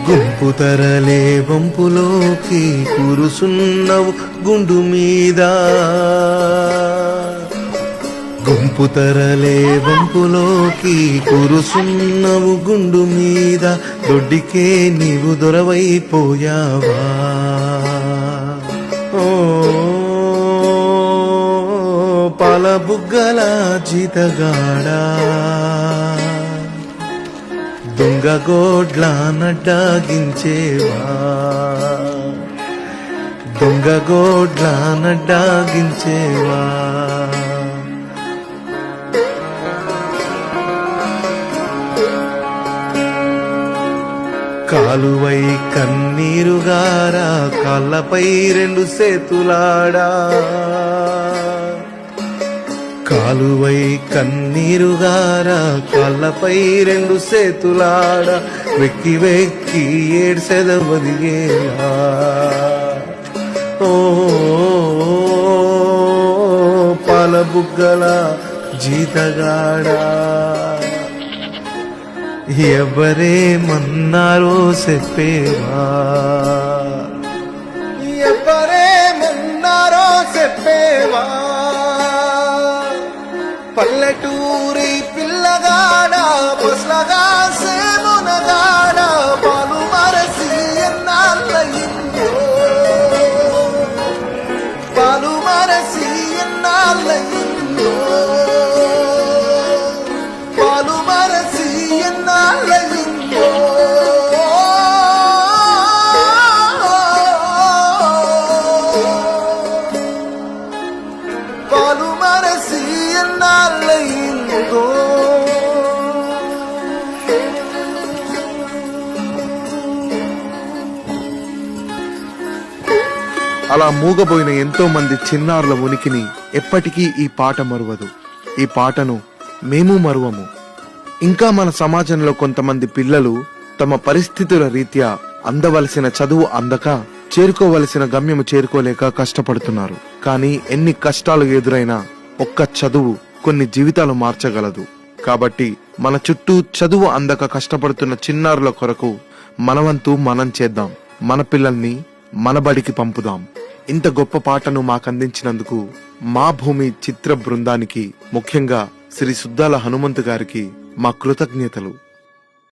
గుంపు తరలే వంపులోకి కురుసున్నవు గుండు మీద, గుంపు తరలే వంపులోకి కురుసున్నవు గుండు మీద, దొడ్డికే నీవు దొరవైపోయావా. ఓ పాల బుగ్గల జీతగాడా, దొంగ గోడ్ల నడ్డాగించేవా, దొంగ గోడ్ల నడ్డాగించేవా. కాలువై కన్నీరుగారా, కాళ్ళపై రెండు సేతులాడా, కాలువై కన్నీరుగారా, కాళ్ళపై రెండు సేతులాడ, వెక్కి వెక్కి ఏడ్సెదవదిగేలా. ఓ పాల బుగ్గల జీతగాడా, ఎవరేమన్నారో చెప్పేవా, ఎవరేమన్నారో చెప్పేవా. పల్లెటూరి పిల్లగాడ బస్లగా సేమునగాడ, పాలు మరసి ఎన్నాళ్ళయిందో, పాలు మరసి ఎన్నాళ్ళయిందో, పాలు మరసి ఎన్నాళ్ళయిందో. పాలు మరసి ఎన్నాళ్ళయిందో. అలా మూగబోయిన ఎంతో మంది చిన్నారుల ఉనికిని ఎప్పటికీ ఈ పాట మరువదు. ఈ పాటను మేము మరువము. ఇంకా మన సమాజంలో కొంతమంది పిల్లలు తమ పరిస్థితుల రీత్యా అందవలసిన చదువు అందక, చేరుకోవలసిన గమ్యము చేరుకోలేక కష్టపడుతున్నారు. కానీ ఎన్ని కష్టాలు ఎదురైనా ఒక్క చదువు కొన్ని జీవితాలు మార్చగలదు. కాబట్టి మన చుట్టూ చదువు అందక కష్టపడుతున్న చిన్నారుల కొరకు మనవంతు మనం చేద్దాం. మన పిల్లల్ని మన బడికి పంపుదాం. ఇంత గొప్ప పాటను మాకందించినందుకు మా భూమి చిత్ర బృందానికి, ముఖ్యంగా శ్రీ సుద్దాల హనుమంతు గారికి మా కృతజ్ఞతలు.